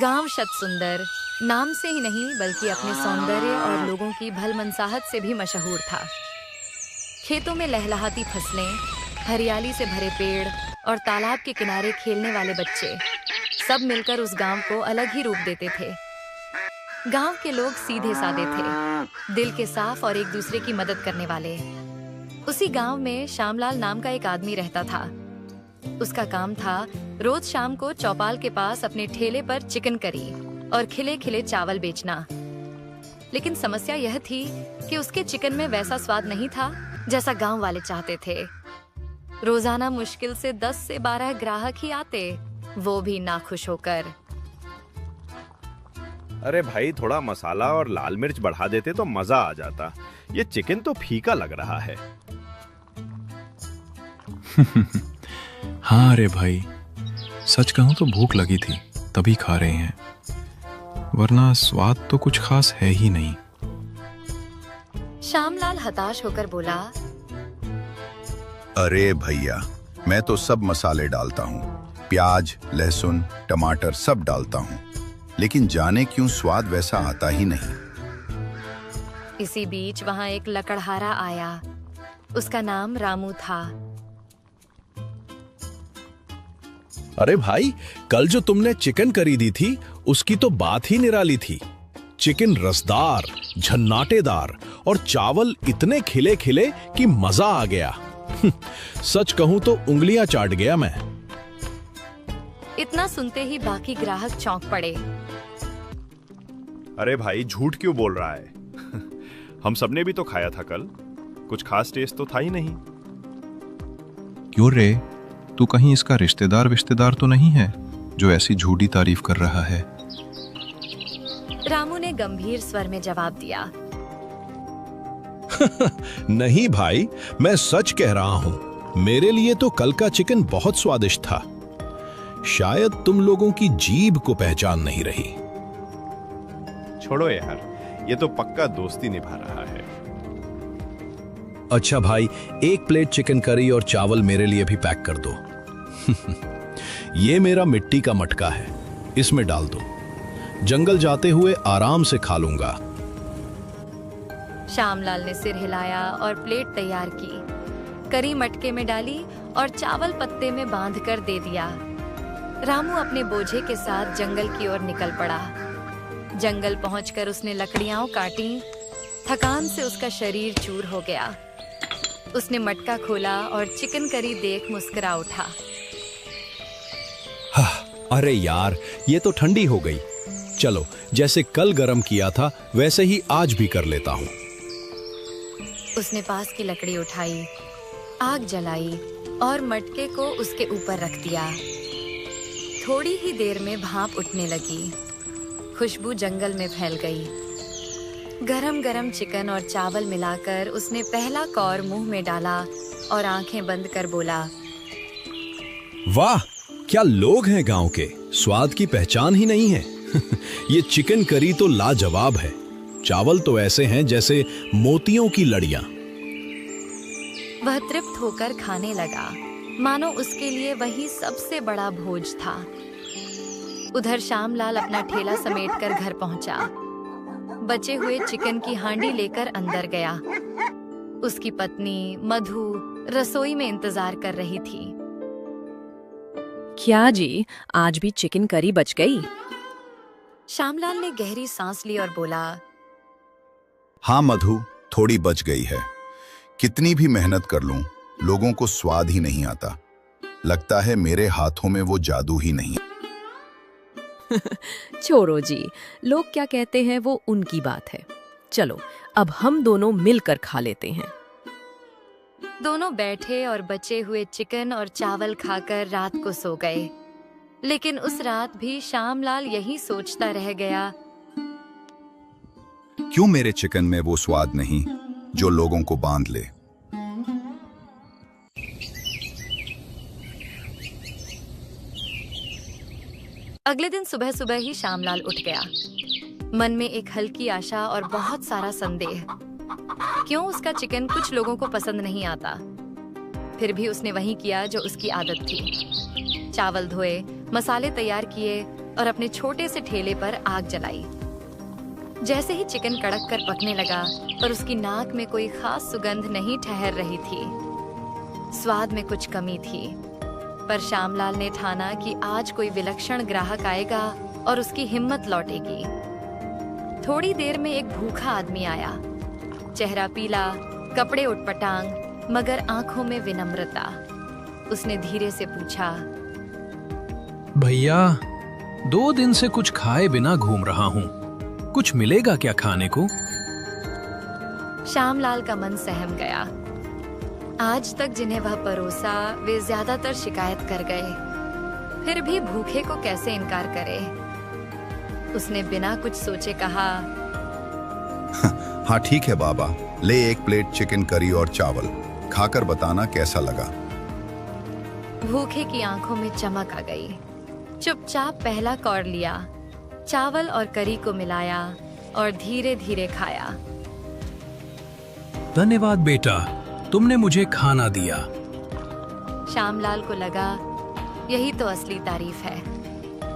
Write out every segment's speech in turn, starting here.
गांव शत सुंदर नाम से ही नहीं बल्कि अपने सौंदर्य और लोगों की भलमनसाहत से भी मशहूर था। खेतों में लहलहाती फसलें, हरियाली से भरे पेड़ और तालाब के किनारे खेलने वाले बच्चे सब मिलकर उस गांव को अलग ही रूप देते थे। गांव के लोग सीधे साधे थे, दिल के साफ और एक दूसरे की मदद करने वाले। उसी गांव में श्यामलाल नाम का एक आदमी रहता था। उसका काम था रोज शाम को चौपाल के पास अपने ठेले पर चिकन करी और खिले खिले चावल बेचना। लेकिन समस्या यह थी कि उसके चिकन में वैसा स्वाद नहीं था जैसा गांव वाले चाहते थे। रोजाना मुश्किल से 10 से 12 ग्राहक ही आते, वो भी नाखुश होकर। अरे भाई, थोड़ा मसाला और लाल मिर्च बढ़ा देते तो मजा आ जाता। ये चिकन तो फीका लग रहा है। हाँ अरे भाई, सच कहूं तो भूख लगी थी तभी खा रहे हैं, वरना स्वाद तो कुछ खास है ही नहीं। श्यामलाल हताश होकर बोला, अरे भैया, मैं तो सब मसाले डालता हूँ, प्याज, लहसुन, टमाटर सब डालता हूँ, लेकिन जाने क्यों स्वाद वैसा आता ही नहीं। इसी बीच वहां एक लकड़हारा आया। उसका नाम रामू था। अरे भाई, कल जो तुमने चिकन करी दी थी उसकी तो बात ही निराली थी। चिकन रसदार, झन्नाटेदार और चावल इतने खिले खिले कि मजा आ गया। सच कहूं तो उंगलियां चाट गया मैं। इतना सुनते ही बाकी ग्राहक चौंक पड़े। अरे भाई, झूठ क्यों बोल रहा है? हम सबने भी तो खाया था कल, कुछ खास टेस्ट तो था ही नहीं। क्यों रे, तू कहीं इसका रिश्तेदार तो नहीं है जो ऐसी झूठी तारीफ कर रहा है? रामू ने गंभीर स्वर में जवाब दिया, नहीं भाई, मैं सच कह रहा हूं। मेरे लिए तो कल का चिकन बहुत स्वादिष्ट था। शायद तुम लोगों की जीभ को पहचान नहीं रही। छोड़ो यार, ये तो पक्का दोस्ती निभा रहा है। अच्छा भाई, 1 प्लेट चिकन करी और चावल मेरे लिए भी पैक कर दो। ये मेरा मिट्टी का मटका है, इसमें डाल दो। जंगल जाते हुए आराम से खा लूंगा। श्यामलाल ने सिर हिलाया और प्लेट तैयार की, करी मटके में डाली और चावल पत्ते में बांधकर दे दिया। रामू अपने बोझे के साथ जंगल की ओर निकल पड़ा। जंगल पहुंचकर उसने लकड़ियां काटी। थकान से उसका शरीर चूर हो गया। उसने मटका खोला और चिकन करी देख मुस्कुरा उठा। अरे यार, ये तो ठंडी हो गई। चलो, जैसे कल गरम किया था वैसे ही आज भी कर लेता हूँ। उसने पास की लकड़ी उठाई, आग जलाई और मटके को उसके ऊपर रख दिया। थोड़ी ही देर में भाप उठने लगी। खुशबू जंगल में फैल गई। गरम गरम चिकन और चावल मिलाकर उसने पहला कौर मुंह में डाला और आंखें बंद कर बोला, वाह, क्या लोग हैं गांव के, स्वाद की पहचान ही नहीं है। ये चिकन करी तो लाजवाब है। चावल तो ऐसे हैं जैसे मोतियों की लड़ियां। वह तृप्त होकर खाने लगा, मानो उसके लिए वही सबसे बड़ा भोज था। उधर श्यामलाल अपना ठेला समेटकर घर पहुंचा। बचे हुए चिकन की हांडी लेकर अंदर गया। उसकी पत्नी मधु रसोई में इंतजार कर रही थी। क्या जी, आज भी चिकन करी बच गई? श्यामलाल ने गहरी सांस ली और बोला, हाँ मधु, थोड़ी बच गई है। कितनी भी मेहनत कर लूं, लोगों को स्वाद ही नहीं आता। लगता है मेरे हाथों में वो जादू ही नहीं। छोड़ो जी, लोग क्या कहते हैं वो उनकी बात है। चलो, अब हम दोनों मिलकर खा लेते हैं। दोनों बैठे और बचे हुए चिकन और चावल खाकर रात को सो गए। लेकिन उस रात भी श्यामलाल यही सोचता रह गया, क्यों मेरे चिकन में वो स्वाद नहीं जो लोगों को बांध ले। अगले दिन सुबह सुबह ही श्यामलाल उठ गया। मन में एक हल्की आशा और बहुत सारा संदेह। क्यों उसका चिकन कुछ लोगों को पसंद नहीं आता? फिर भी उसने वही किया जो उसकी आदत थी। चावल धोए, मसाले तैयार किए और अपने छोटे से ठेले पर आग जलाई। जैसे ही चिकन कड़क कर पकने लगा, पर उसकी नाक में कोई खास सुगंध नहीं ठहर रही थी। स्वाद में कुछ कमी थी, पर श्यामलाल ने ठाना कि आज कोई विलक्षण ग्राहक आएगा और उसकी हिम्मत लौटेगी। थोड़ी देर में एक भूखा आदमी आया, चेहरा पीला, कपड़े उटपटांग, मगर आंखों में विनम्रता। उसने धीरे से पूछा, भैया, 2 दिन से कुछ खाए बिना घूम रहा हूँ, कुछ मिलेगा क्या खाने को? श्यामलाल का मन सहम गया। आज तक जिन्हें वह परोसा वे ज्यादातर शिकायत कर गए, फिर भी भूखे को कैसे इनकार करे। उसने बिना कुछ सोचे कहा, हाँ ठीक है बाबा, ले 1 प्लेट चिकन करी और चावल, खाकर बताना कैसा लगा। भूखे की आंखों में चमक आ गई। चुपचाप पहला कौर लिया, चावल और करी को मिलाया और धीरे धीरे खाया। धन्यवाद बेटा, तुमने मुझे खाना दिया। श्यामलाल को लगा यही तो असली तारीफ है,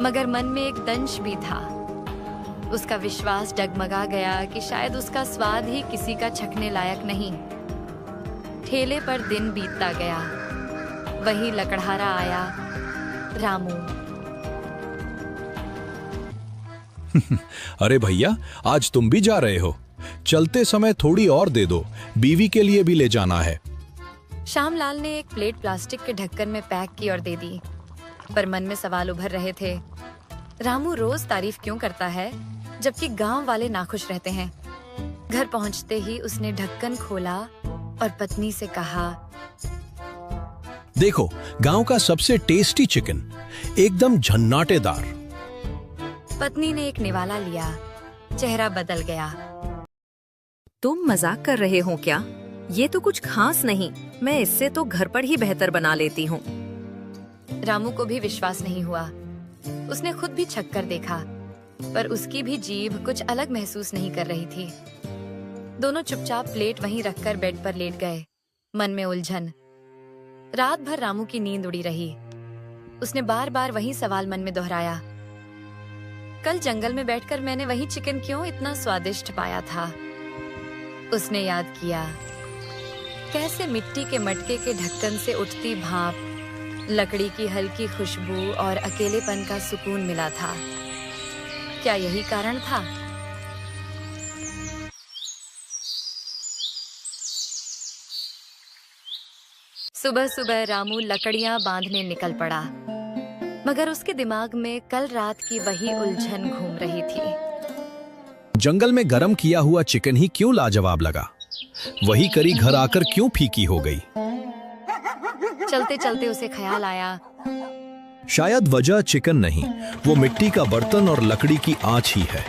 मगर मन में एक दंश भी था। उसका विश्वास डगमगा गया कि शायद उसका स्वाद ही किसी का चखने लायक नहीं। ठेले पर दिन बीतता गया। वही लकड़हारा आया, रामू। अरे भैया, आज तुम भी जा रहे हो? चलते समय थोड़ी और दे दो, बीवी के लिए भी ले जाना है। श्यामलाल ने एक प्लेट प्लास्टिक के ढक्कन में पैक की और दे दी, पर मन में सवाल उभर रहे थे। रामू रोज तारीफ क्यों करता है, जबकि गांव वाले नाखुश रहते हैं। घर पहुंचते ही उसने ढक्कन खोला और पत्नी से कहा, देखो, गांव का सबसे टेस्टी चिकन, एकदम झन्नाटेदार। पत्नी ने एक निवाला लिया, चेहरा बदल गया। तुम मजाक कर रहे हो क्या? ये तो कुछ खास नहीं, मैं इससे तो घर पर ही बेहतर बना लेती हूँ। रामू को भी विश्वास नहीं हुआ। उसने खुद भी छक कर देखा, पर उसकी भी जीभ कुछ अलग महसूस नहीं कर रही थी। दोनों चुपचाप प्लेट वहीं रखकर बेड पर लेट गए, मन में उलझन। रात भर रामू की नींद उड़ी रही। उसने बार बार वही सवाल मन में दोहराया, कल जंगल में बैठकर मैंने वही चिकन क्यों इतना स्वादिष्ट पाया था। उसने याद किया कैसे मिट्टी के मटके के ढक्कन से उठती भाप, लकड़ी की हल्की खुशबू और अकेलेपन का सुकून मिला था। क्या यही कारण था? सुबह सुबह रामू लकड़ियां बांधने निकल पड़ा, मगर उसके दिमाग में कल रात की वही उलझन घूम रही थी। जंगल में गरम किया हुआ चिकन ही क्यों लाजवाब लगा? वही करी घर आकर क्यों फीकी हो गई? चलते चलते उसे ख्याल आया, शायद वजह चिकन नहीं, वो मिट्टी का बर्तन और लकड़ी की आंच ही है।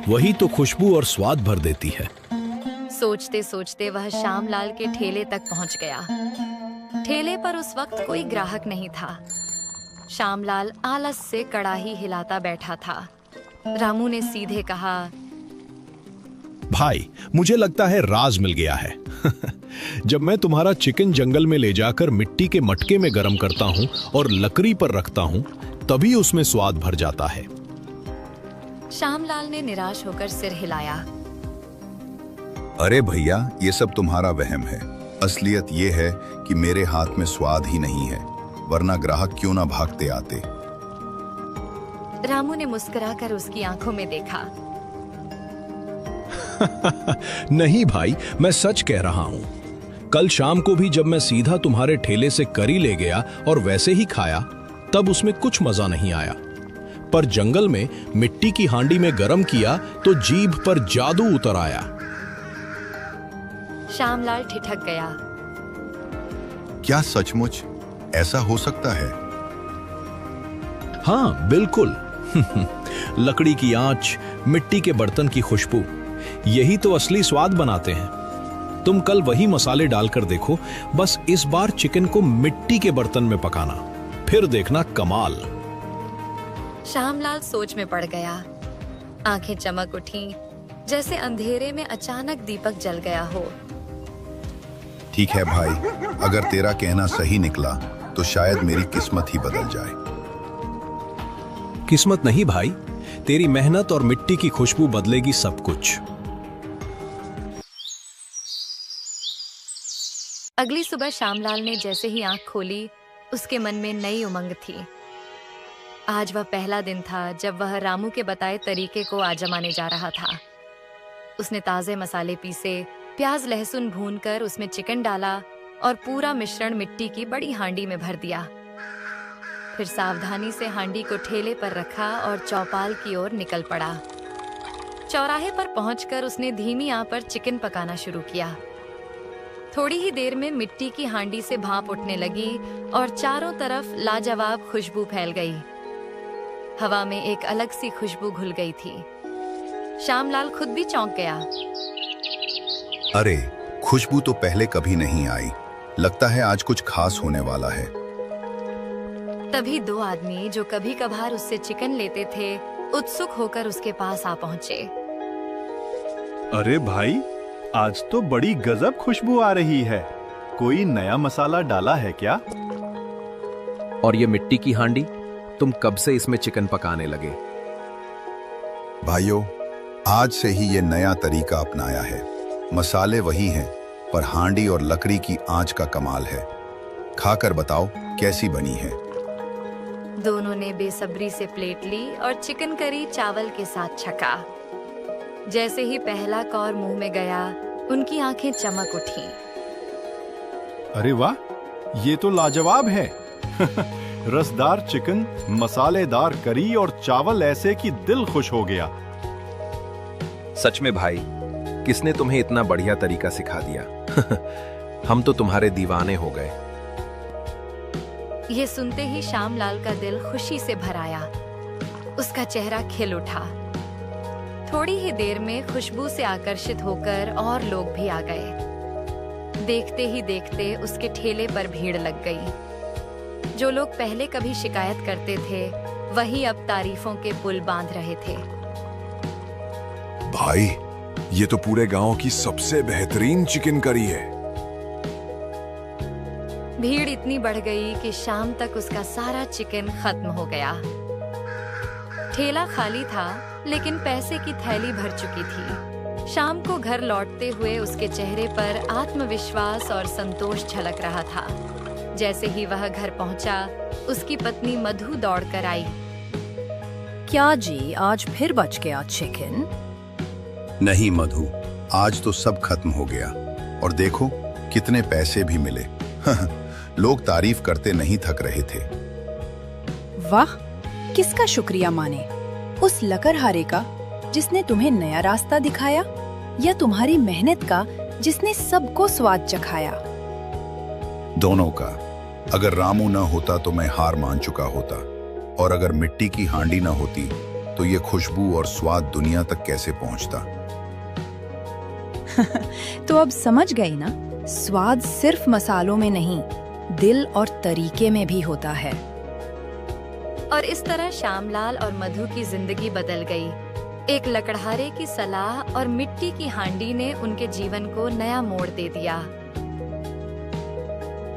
वही तो खुशबू और स्वाद भर देती है। सोचते सोचते वह श्यामलाल के ठेले तक पहुंच गया। ठेले पर उस वक्त कोई ग्राहक नहीं था। श्यामलाल आलस से कड़ाही हिलाता बैठा था। रामू ने सीधे कहा, भाई, मुझे लगता है राज मिल गया है। जब मैं तुम्हारा चिकन जंगल में ले जाकर मिट्टी के मटके में गरम करता हूं और लकड़ी पर रखता हूं, तभी उसमें स्वाद भर जाता है। श्यामलाल ने निराश होकर सिर हिलाया। अरे भैया, ये सब तुम्हारा वहम है। असलियत ये है कि मेरे हाथ में स्वाद ही नहीं है, वरना ग्राहक क्यों ना भागते आते। रामू ने मुस्कुराकर उसकी आंखों में देखा। नहीं भाई, मैं सच कह रहा हूं। कल शाम को भी जब मैं सीधा तुम्हारे ठेले से करी ले गया और वैसे ही खाया, तब उसमें कुछ मजा नहीं आया। पर जंगल में मिट्टी की हांडी में गरम किया तो जीभ पर जादू उतर आया। श्यामलाल ठिठक गया। क्या सचमुच ऐसा हो सकता है? हाँ, बिल्कुल। लकड़ी की आंच, मिट्टी के बर्तन की खुशबू, यही तो असली स्वाद बनाते हैं। तुम कल वही मसाले डालकर देखो, बस इस बार चिकन को मिट्टी के बर्तन में पकाना, फिर देखना कमाल। श्यामलाल सोच में पड़ गया। आंखें चमक उठी, जैसे अंधेरे में अचानक दीपक जल गया हो। ठीक है भाई, अगर तेरा कहना सही निकला तो शायद मेरी किस्मत ही बदल जाए। किस्मत नहीं भाई, तेरी मेहनत और मिट्टी की खुशबू बदलेगी सब कुछ। अगली सुबह श्यामलाल ने जैसे ही आंख खोली, उसके मन में नई उमंग थी। आज वह पहला दिन था जब वह रामू के बताए तरीके को आजमाने जा रहा था। उसने ताजे मसाले पीसे, प्याज लहसुन भूनकर उसमें चिकन डाला और पूरा मिश्रण मिट्टी की बड़ी हांडी में भर दिया। फिर सावधानी से हांडी को ठेले पर रखा और चौपाल की ओर निकल पड़ा। चौराहे पर पहुंचकर उसने धीमी आंच पर चिकन पकाना शुरू किया। थोड़ी ही देर में मिट्टी की हांडी से भाप उठने लगी और चारों तरफ लाजवाब खुशबू फैल गई। हवा में एक अलग सी खुशबू घुल गई थी। श्यामलाल खुद भी चौंक गया। अरे, खुशबू तो पहले कभी नहीं आई। लगता है आज कुछ खास होने वाला है। तभी दो आदमी जो कभी कभार उससे चिकन लेते थे, उत्सुक होकर उसके पास आ पहुंचे। अरे भाई, आज तो बड़ी गजब खुशबू आ रही है। कोई नया मसाला डाला है क्या? और ये मिट्टी की हांडी, तुम कब से इसमें चिकन पकाने लगे? भाइयों, आज से ही ये नया तरीका अपनाया है। मसाले वही हैं, पर हांडी और लकड़ी की आंच का कमाल है। खाकर बताओ कैसी बनी है। दोनों ने बेसब्री से प्लेट ली और चिकन करी चावल के साथ छका। जैसे ही पहला कौर मुंह में गया, उनकी आंखें चमक उठीं। अरे वाह, ये तो लाजवाब है। रसदार चिकन, मसालेदार करी और चावल ऐसे कि दिल खुश हो गया। सच में भाई, किसने तुम्हें इतना बढ़िया तरीका सिखा दिया? हम तो तुम्हारे दीवाने हो गए। ये सुनते ही श्यामलाल का दिल खुशी से भर आया। उसका चेहरा खिल उठा। थोड़ी ही देर में खुशबू से आकर्षित होकर और लोग भी आ गए। देखते ही देखते उसके ठेले पर भीड़ लग गई। जो लोग पहले कभी शिकायत करते थे, वही अब तारीफों के पुल बांध रहे थे। भाई, ये तो पूरे गांव की सबसे बेहतरीन चिकन करी है। भीड़ इतनी बढ़ गई कि शाम तक उसका सारा चिकन खत्म हो गया। ठेला खाली था, लेकिन पैसे की थैली भर चुकी थी। शाम को घर लौटते हुए उसके चेहरे पर आत्मविश्वास और संतोष झलक रहा था। जैसे ही वह घर पहुंचा, उसकी पत्नी मधु दौड़कर आई। क्या जी, आज फिर बच गया चिकन? नहीं मधु, आज तो सब खत्म हो गया। और देखो कितने पैसे भी मिले। लोग तारीफ करते नहीं थक रहे थे। वाह, किसका शुक्रिया माने? उस लकड़हारे का जिसने तुम्हें नया रास्ता दिखाया, या तुम्हारी मेहनत का जिसने सबको स्वाद चखाया? दोनों का। अगर रामू न होता तो मैं हार मान चुका होता, और अगर मिट्टी की हांडी न होती तो ये खुशबू और स्वाद दुनिया तक कैसे पहुंचता। तो अब समझ गई ना, स्वाद सिर्फ मसालों में नहीं, दिल और तरीके में भी होता है। और इस तरह श्यामलाल और मधु की जिंदगी बदल गई। एक लकड़हारे की सलाह और मिट्टी की हांडी ने उनके जीवन को नया मोड़ दे दिया।